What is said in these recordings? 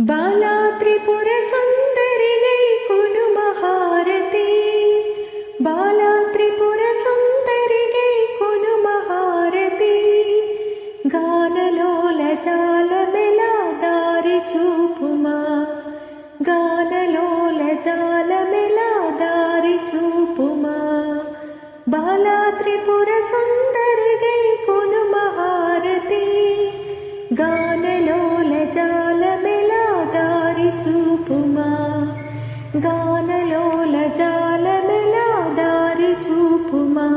బాలా త్రిపుర సుందరి గై కొను మహారతి బాలా త్రిపుర సుందరి గై కొను మహారతి గానలోల జాలమెలా దారి చూపుమా గానలోల జాలమెలా దారి చూపుమా బాలా త్రిపుర సుందరి గై కొను మహారతి గానలోల జాలమెలా దారి చూపుమా గానలోల జాలమెలా దారి చూపుమా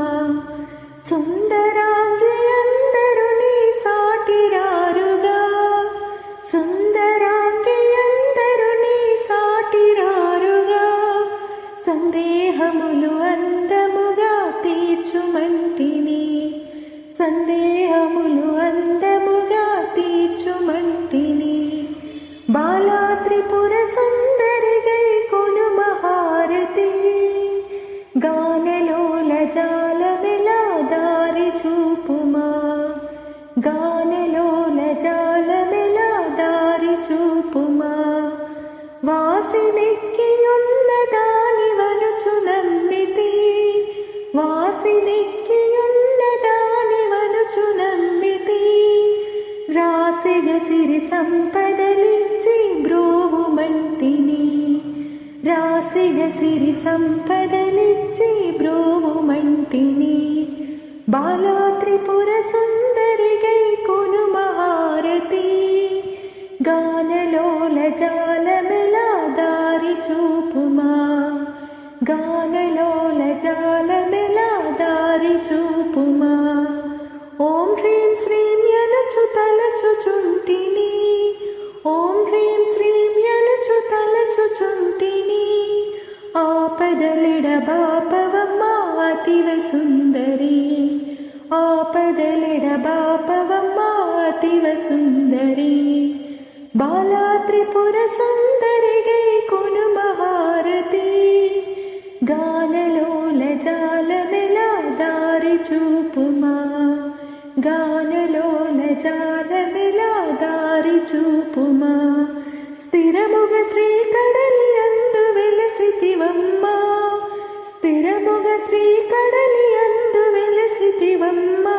సుందరాంగి అందరు నీ సాటిరారుగా సుందరాంగి అందరు నీ సాటిరారుగా సందేహములు అందముగా తీర్చుమంటిని సందేహములు అందముగా తీర్చుమంటిని బాలా త్రిపుర సుందరి గై కొను మహారతి గానలోల జాలమెలా దారి చూపుమా గానలోల జాలమెలా దారి చూపుమా వాసినెక్కి ఉన్న దాని వనుచు నమ్మితి వాసినెక్కి ఉన్న దాని వనుచు నమ్మితి రాసిగ సిరి సంపదలిచ్చి బ్రోవుమంటిని రాసిగ సిరి సంపదలిచ్చి బ్రోవుమంటిని బాలా త్రిపుర సుందరి గై కొను మహారతి గానలోల జాలమెలా దారి చూపుమా గానలోల జాలమెలా దారి చూపుమా ఓం హ్రీం శ్రీం యనుచు తలచుచుంటిని ఓం హ్రీం శ్రీం యనుచు తలచుచుంటిని ఆపదలిడబాపవమ్మా అతివ సుందరి ఆపదలిడబాపవమ్మా అతివ సుందరి బాలా త్రిపుర సుందరి గై కొను మహారతి గానలోల జాలమెలా దారి చూపుమా గానలోల జాలమెలా దారి చూపుమా స్థిరముగ శ్రీకడలి అందు వెలసితివమ్మా స్థిరముగ శ్రీకడలి అందు వెలసితివమ్మా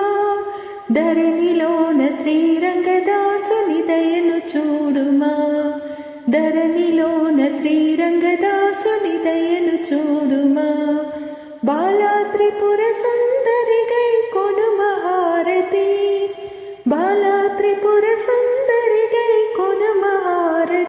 ధరణిలోన శ్రీరంగదాసుని దయను చూడుమా ధరణిలోన శ్రీరంగదాసుని దయను చూడుమా బాలా త్రిపుర